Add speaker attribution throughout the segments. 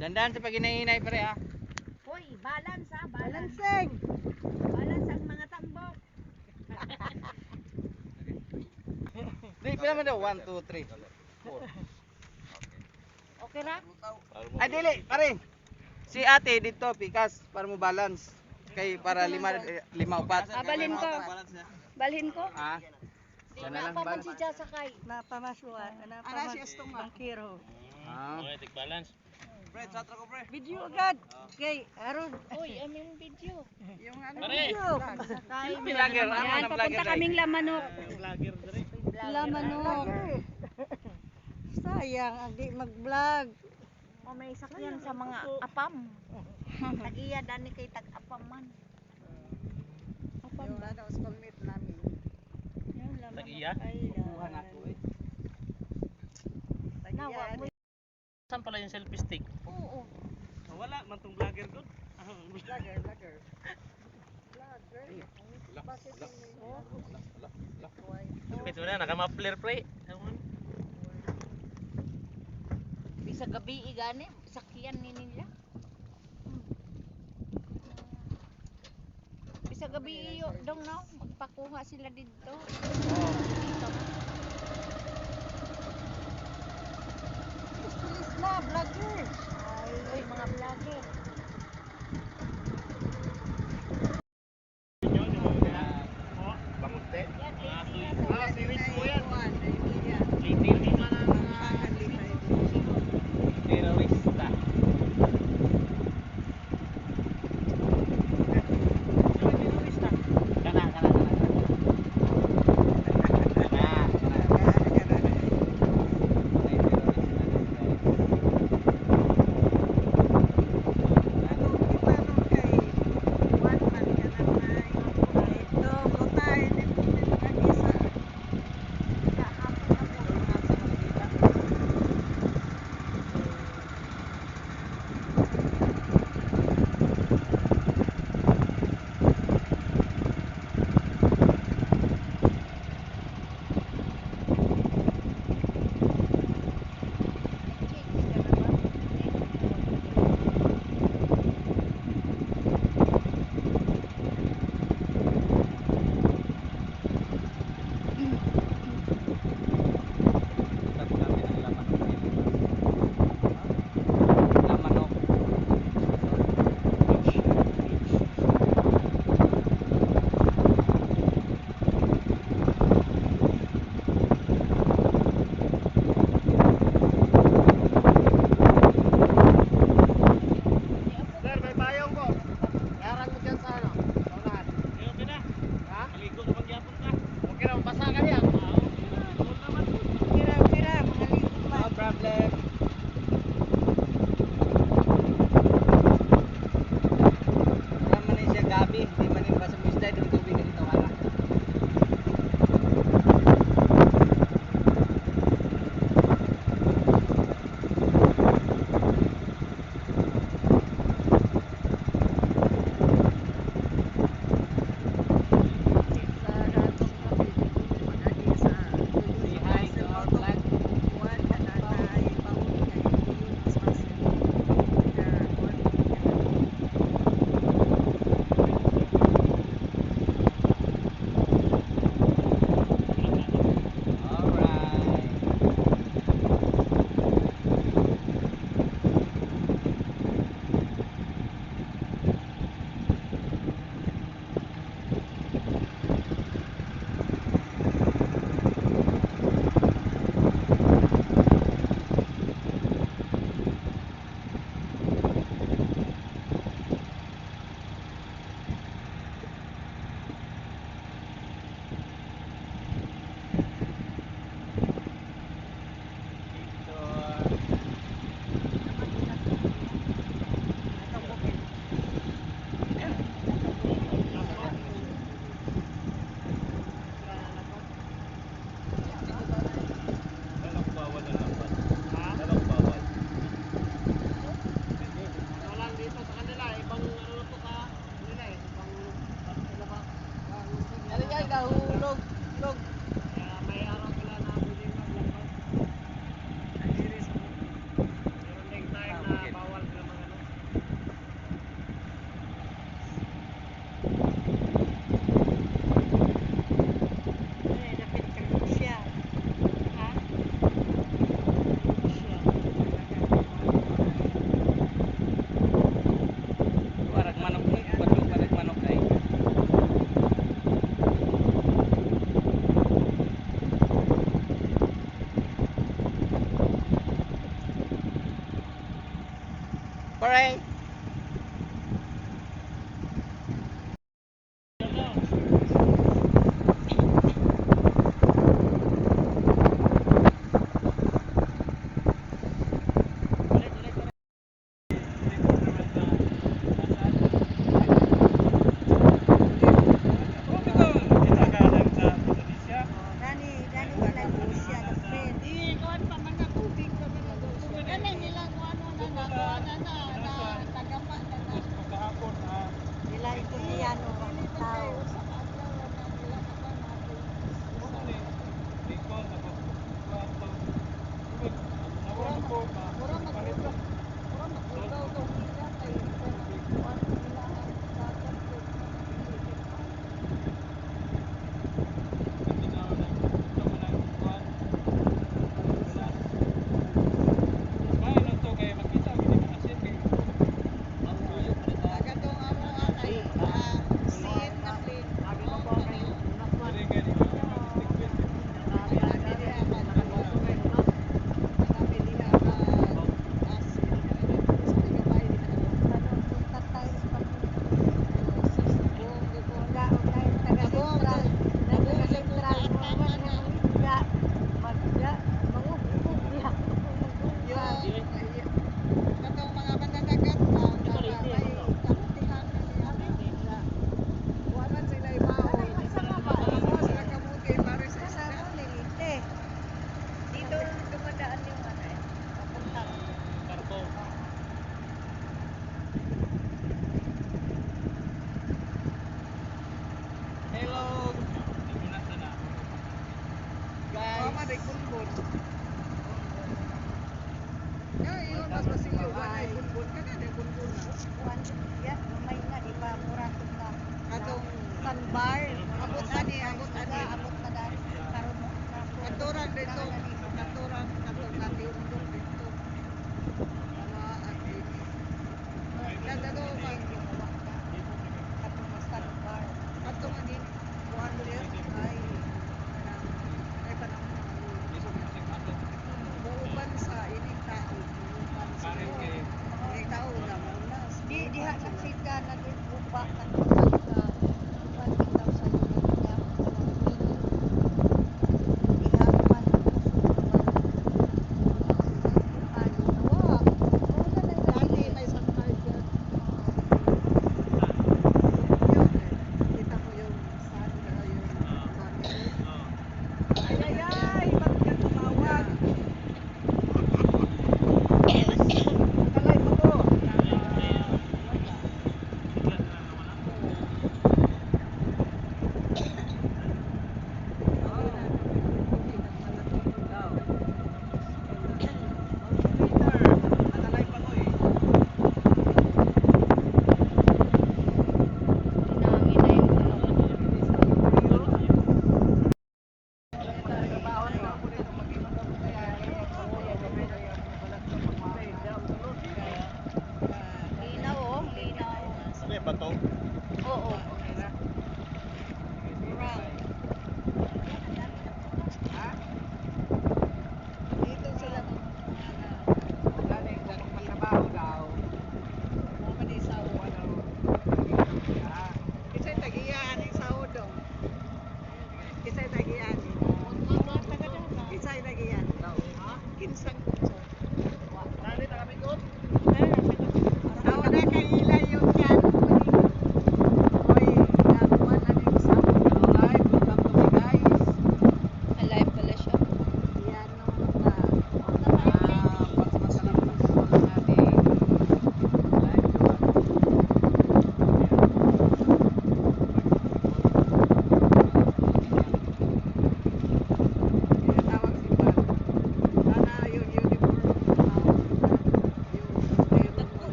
Speaker 1: Dandan sa pag hinahinay pare ha.
Speaker 2: Hoy, balance ha, balance.
Speaker 3: Balansing!
Speaker 2: Balance ang mga tambok.
Speaker 1: Di, pila mo daw? 1, 2, 3, 4.
Speaker 2: Okay ra?
Speaker 1: Ay, dili, pare. Si ate dito, pikas, para mo balance. Kay para lima upat.
Speaker 2: Balhin ko. Balhin ko.
Speaker 1: Ha?
Speaker 2: Di
Speaker 1: Sana
Speaker 2: na
Speaker 1: lang
Speaker 2: pa man
Speaker 1: balance.
Speaker 2: si Jasa kay.
Speaker 3: Napamaswa, bangkiro.
Speaker 1: Ah.
Speaker 4: balance.
Speaker 3: Video agad. Kay, aron.
Speaker 2: Uy, aming video.
Speaker 3: Yung ano,
Speaker 4: Pare.
Speaker 3: video.
Speaker 1: Vlogger, ano
Speaker 2: Yan,
Speaker 1: na vlogger
Speaker 2: papunta
Speaker 1: dai?
Speaker 2: kaming Lamanok.
Speaker 4: Vlogger diri.
Speaker 2: Lamanok.
Speaker 3: Sayang, ang di mag-vlog.
Speaker 2: O may sakyan sa mga apam. Tagiya dani kay tag-apam man. Apam
Speaker 3: Yung
Speaker 2: ba?
Speaker 3: ano, schoolmate namin.
Speaker 2: Yan, Lamanok
Speaker 4: Tagiya?
Speaker 1: Kuhan ako eh.
Speaker 2: Nawa mo.
Speaker 4: Saan pala yung selfie stick?
Speaker 2: Oo.
Speaker 4: Wala man tong vlogger ko.
Speaker 3: Vlogger. Vlogger. Bakit
Speaker 4: Ito na naka-muffler pre.
Speaker 2: Bisa gabi igani, sakyan ni nila. Bisa gabi iyo dong no, magpakuha sila dito.
Speaker 3: Please na, vlogger.
Speaker 2: Ay, mga vlogger.
Speaker 1: Bamunte.
Speaker 2: Yan,
Speaker 4: Series po yan.
Speaker 1: Terorista. Kana. Pare.
Speaker 3: Dani nila Lucia na friend.
Speaker 2: Ikaw pa man na tubig pa man na doon. Ganun nila kung ano na tagapa na na.
Speaker 3: Nila Italiano ang tao.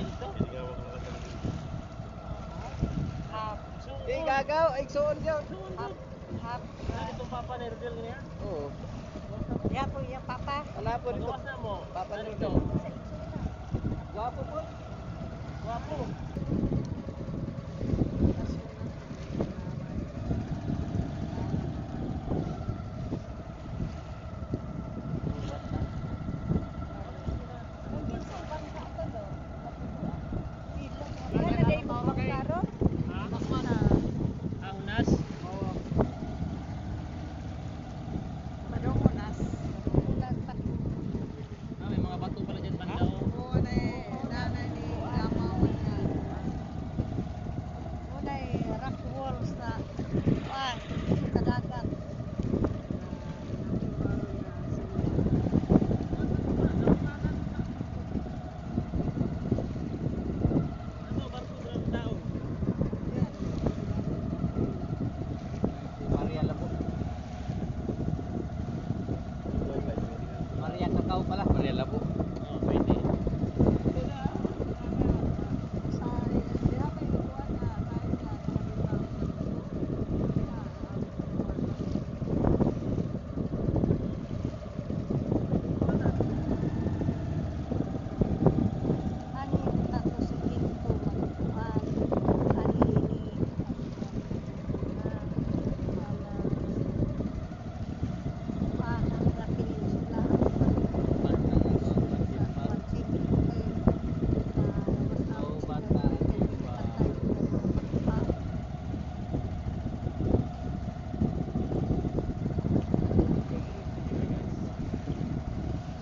Speaker 4: tayo dito.
Speaker 3: Half.
Speaker 1: Kay gagaw, ay suon yun.
Speaker 3: Half. Half.
Speaker 4: Ano itong papa ni Rodel niya?
Speaker 1: Oo.
Speaker 3: Ya po, ya papa.
Speaker 1: Ano po dito?
Speaker 4: Pagawas na mo.
Speaker 1: Papa
Speaker 4: Ano
Speaker 1: dito.
Speaker 4: ito?
Speaker 1: Guwapo po.
Speaker 4: Guwapo.
Speaker 3: Yan na day mo karon.
Speaker 4: Ha? Ah, unas?
Speaker 3: Madungonas. Ulan pa.
Speaker 4: Ah, may mga bato pala dyan banda. Oh.
Speaker 3: Oo, nanay ni Gamawan yan. Una rock walls na kadagat.
Speaker 4: Ano, barko ng tao?
Speaker 1: Maria Labo. Maria Kakao pala. Maria Labo.
Speaker 4: Oh, pwede.
Speaker 3: Sa diha may buwan na kahit na ani nato sa pinto magkuan ani ni ang rapilin sila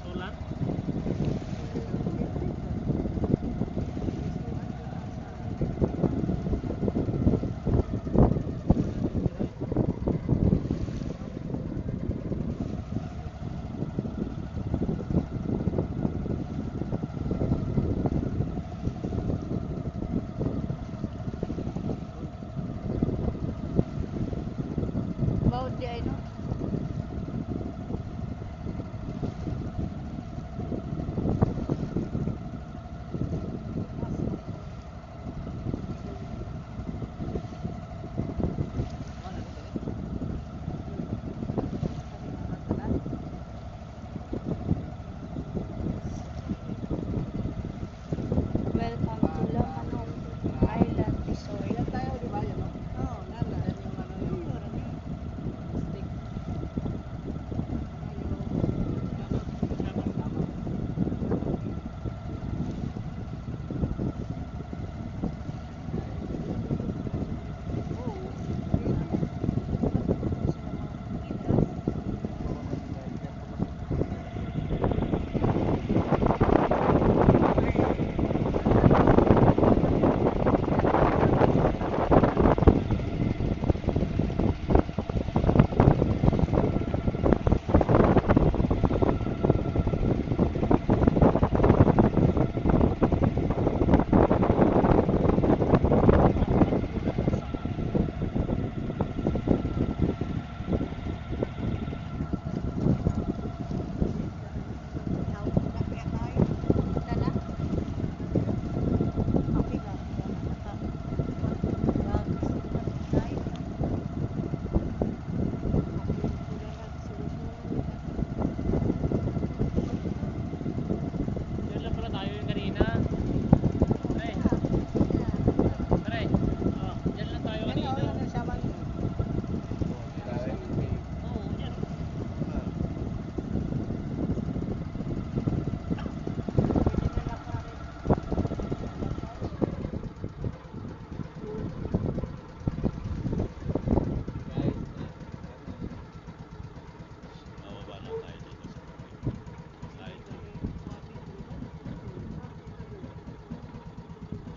Speaker 4: Sulat?
Speaker 3: Bawd di ay no? Welcome to Lamanok Island Resort.
Speaker 1: Ilan tayo, di ba? Yun, no?
Speaker 3: Oh, nana.
Speaker 1: Yan yung ano yung stick.
Speaker 4: Diyan lang pala tayo yung kanina. Pre. Pre. Oh, diyan lang tayo kanina. Oo, yan.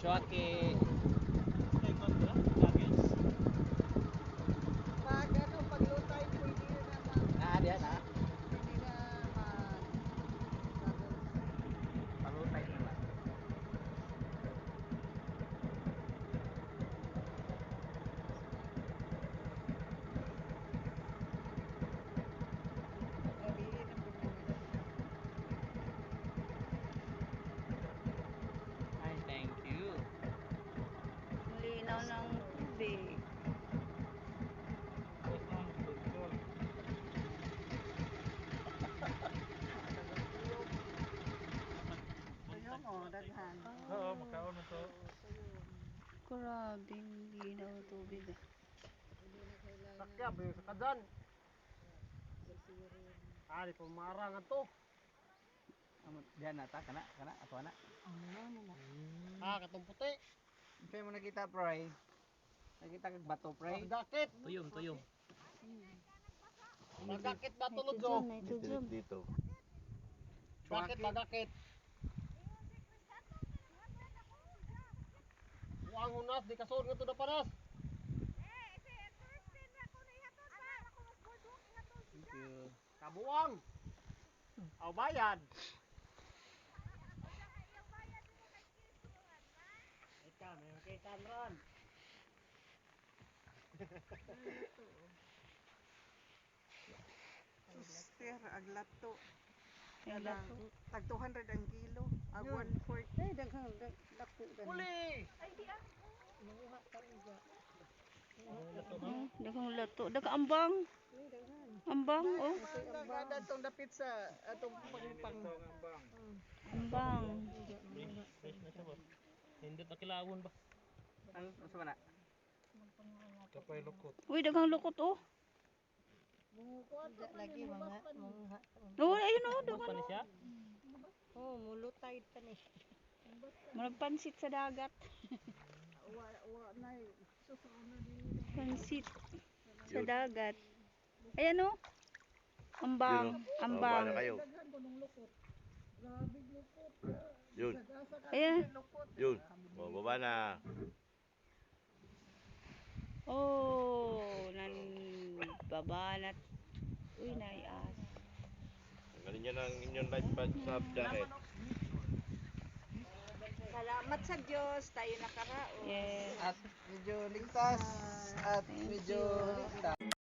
Speaker 1: Chucky. Ah, diyan ah. Palutay na lang. Ay, thank
Speaker 3: Grabing ginaw ang tubig.
Speaker 5: Sakya, bayo sa kadan. Ari, pumarang to.
Speaker 1: Diyan na ta, kana, ato na.
Speaker 5: Katong puti.
Speaker 1: Kaya mo nakita, Pray. Nakita kag bato, Pray.
Speaker 5: Bagakit.
Speaker 4: Tuyong.
Speaker 5: Bagakit ba tulog do?
Speaker 3: Nitrogen.
Speaker 5: Bagakit. Uang unas, di kasod nga to na paras.
Speaker 1: Thank you.
Speaker 5: Kabuang. Aw bayad. Ikaw, may makita ron.
Speaker 6: Sister, aglato.
Speaker 3: Aglato.
Speaker 6: Tag 200 ang kilo. Ag 140.
Speaker 3: Ay, daghang dako
Speaker 5: Uli.
Speaker 3: daghang lato. Daghang ambang. Oh.
Speaker 6: Nagada itong dapit sa atong pangpang.
Speaker 3: Ambang.
Speaker 4: Fresh na siya ba? Hindi na kilawon ba?
Speaker 1: Ano sa mana?
Speaker 3: Uy, daghang lukot oh.
Speaker 6: Lagi mga
Speaker 3: Oh, ayun oh,
Speaker 4: Ubos pa
Speaker 3: daghang.
Speaker 4: ni siya?
Speaker 6: oh, mulutay pa ni.
Speaker 3: Murag pansit sa dagat. Pansit sa dagat. Ayan oh. Ambang. Ambang.
Speaker 7: Yun,
Speaker 3: Ayan.
Speaker 7: yun. O, baba na.
Speaker 3: Oh, babanat. Uy, naias.
Speaker 7: Tanggalin nyo ng inyong life sa jacket.
Speaker 2: Salamat sa Diyos, tayo nakaraos.
Speaker 3: Yes.
Speaker 1: At medyo ligtas at
Speaker 3: Thank
Speaker 1: medyo
Speaker 3: you.
Speaker 1: ligtas.